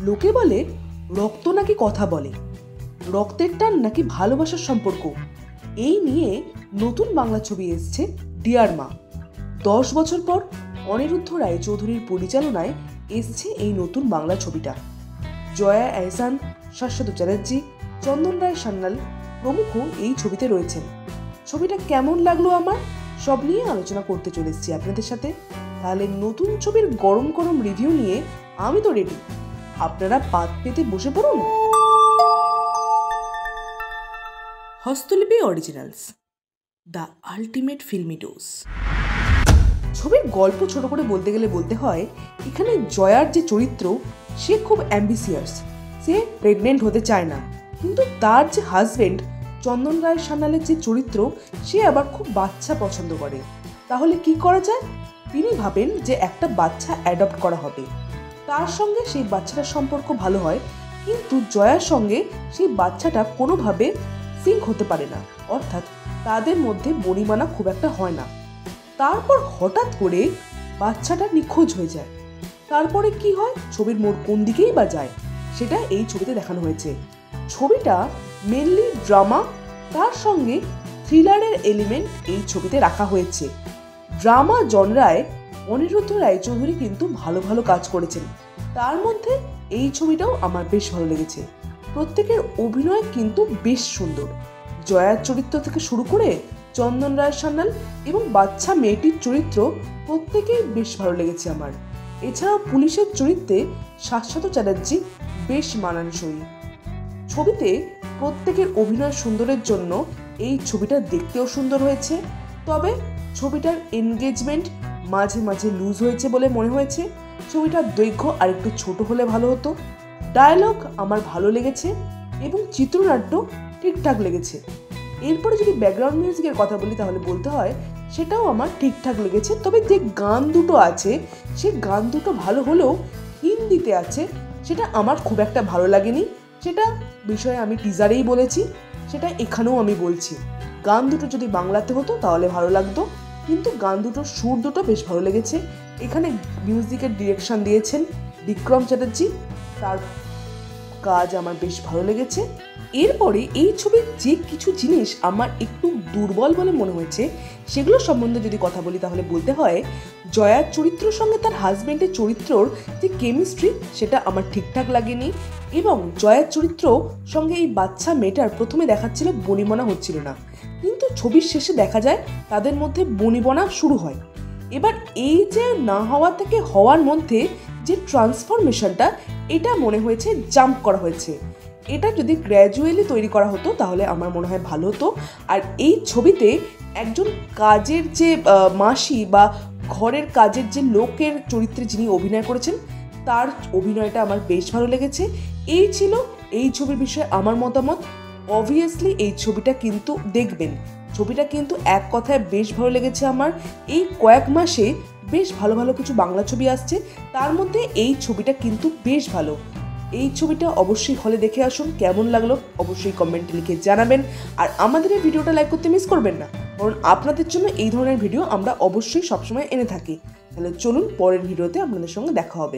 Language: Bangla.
লোকে বলে রক্ত নাকি কথা বলে, রক্তের টান নাকি ভালোবাসার সম্পর্ক। এই নিয়ে নতুন বাংলা ছবি এসছে ডিয়ার মা। 10 বছর পর অনিরুদ্ধ রায়চৌধুরীর পরিচালনায় এসছে এই নতুন বাংলা ছবিটা। জয়া এহসান, শাশ্বত চ্যাটার্জি, চন্দন রায় সান্যাল প্রমুখ এই ছবিতে রয়েছেন। ছবিটা কেমন লাগলো আমার সব নিয়ে আলোচনা করতে চলে এসেছি আপনাদের সাথে। তাহলে নতুন ছবির গরম গরম রিভিউ নিয়ে আমি তো রেডি, আপনারা পাত পেতে বসে পড়ুন। Hastolipi originals, the ultimate filmy dose. ছবির গল্প ছোট করে বলতে গেলে বলতে হয়, এখানে জয়ার যে চরিত্র সে খুব অ্যাম্বিসিয়াস, সে প্রেগনেন্ট হতে চায় না, কিন্তু তার যে হাজবেন্ড চন্দন রায় সান্যালের যে চরিত্র সে আবার খুব বাচ্চা পছন্দ করে। তাহলে কি করা যায়? তিনি ভাবেন যে একটা বাচ্চা অ্যাডপ্ট করা হবে, তার সঙ্গে সেই বাচ্চাটার সম্পর্ক ভালো হয়, কিন্তু জয়ার সঙ্গে সেই বাচ্চাটা কোনোভাবে সিঙ্ক হতে পারে না, অর্থাৎ তাদের মধ্যে বনিমানা খুব একটা হয় না। তারপর হঠাৎ করে বাচ্চাটা নিখোঁজ হয়ে যায়। তারপরে কি হয়, ছবির মোড় কোন দিকেই বা যায় সেটা এই ছবিতে দেখানো হয়েছে। ছবিটা মেনলি ড্রামা, তার সঙ্গে থ্রিলারের এলিমেন্ট এই ছবিতে রাখা হয়েছে। ড্রামা জনরায় অনিরুদ্ধ রায়চৌধুরী কিন্তু ভালো ভালো কাজ করেছেন, তার মধ্যে এই ছবিটাও আমার বেশ ভালো লেগেছে। প্রত্যেকের অভিনয় কিন্তু বেশ সুন্দর। জয়ার চরিত্র থেকে শুরু করে চন্দন রায় সান্যাল এবং বাচ্চা মেয়েটির চরিত্র প্রত্যেকেই বেশ ভালো লেগেছে আমার। এছাড়াও পুলিশের চরিত্রে শাশ্বত চ্যাটার্জি বেশ মানানসই। ছবিতে প্রত্যেকের অভিনয় সুন্দরের জন্য এই ছবিটা দেখতেও সুন্দর হয়েছে, তবে ছবিটার এনগেজমেন্ট মাঝে মাঝে লুজ হয়েছে বলে মনে হয়েছে। ছবিটার দৈর্ঘ্য আরেকটু ছোট হলে ভালো হতো। ডায়লগ আমার ভালো লেগেছে এবং চিত্রনাট্য ঠিকঠাক লেগেছে। এরপরে যদি ব্যাকগ্রাউন্ড মিউজিকের কথা বলি তাহলে বলতে হয় সেটাও আমার ঠিকঠাক লেগেছে, তবে যে গান দুটো আছে সে গান দুটো ভালো হলেও হিন্দিতে আছে, সেটা আমার খুব একটা ভালো লাগেনি। সেটা বিষয়ে আমি টিজারেই বলেছি, সেটা এখানেও আমি বলছি। গান দুটো যদি বাংলাতে হতো তাহলে ভালো লাগতো, কিন্তু গান দুটোর সুর দুটো বেশ ভালো লেগেছে। এখানে মিউজিকের ডিরেকশন দিয়েছেন বিক্রম চ্যাটার্জি, তার কাজ আমার বেশ ভালো লেগেছে। এরপরে এই ছবির যে কিছু জিনিস আমার একটু দুর্বল বলে মনে হয়েছে সেগুলো সম্বন্ধে যদি কথা বলি তাহলে বলতে হয়, জয়ার চরিত্রের সঙ্গে তার হাজব্যান্ডের চরিত্রর যে কেমিস্ট্রি সেটা আমার ঠিকঠাক লাগেনি, এবং জয়ার চরিত্র সঙ্গে এই বাচ্চা মেয়েটার প্রথমে দেখাচ্ছিল বনিবনা হচ্ছিল না, কিন্তু ছবির শেষে দেখা যায় তাদের মধ্যে বনিবনা শুরু হয়। এবার এই যে না হওয়া থেকে হওয়ার মধ্যে যে ট্রান্সফরমেশনটা, এটা মনে হয়েছে জাম্প করা হয়েছে। এটা যদি গ্র্যাজুয়ালি তৈরি করা হতো তাহলে আমার মনে হয় ভালো হতো। আর এই ছবিতে একজন কাজের যে মাসি বা ঘরের কাজের যে লোকের চরিত্রে যিনি অভিনয় করেছেন তার অভিনয়টা আমার বেশ ভালো লেগেছে। এই ছিল এই ছবির বিষয়ে আমার মতামত। অবভিয়াসলি এই ছবিটা কিন্তু দেখবেন, ছবিটা কিন্তু এক কথায় বেশ ভালো লেগেছে আমার। এই কয়েক মাসে বেশ ভালো ভালো কিছু বাংলা ছবি আসছে, তার মধ্যে এই ছবিটা কিন্তু বেশ ভালো। এই ছবিটা অবশ্যই হলে দেখে আসুন। কেমন লাগলো অবশ্যই কমেন্টে লিখে জানাবেন, আর আমাদের এই ভিডিওটা লাইক করতে মিস করবেন না, কারণ আপনাদের জন্য এই ধরনের ভিডিও আমরা অবশ্যই সবসময় এনে থাকি। তাহলে চলুন পরের ভিডিওতে আপনাদের সঙ্গে দেখা হবে।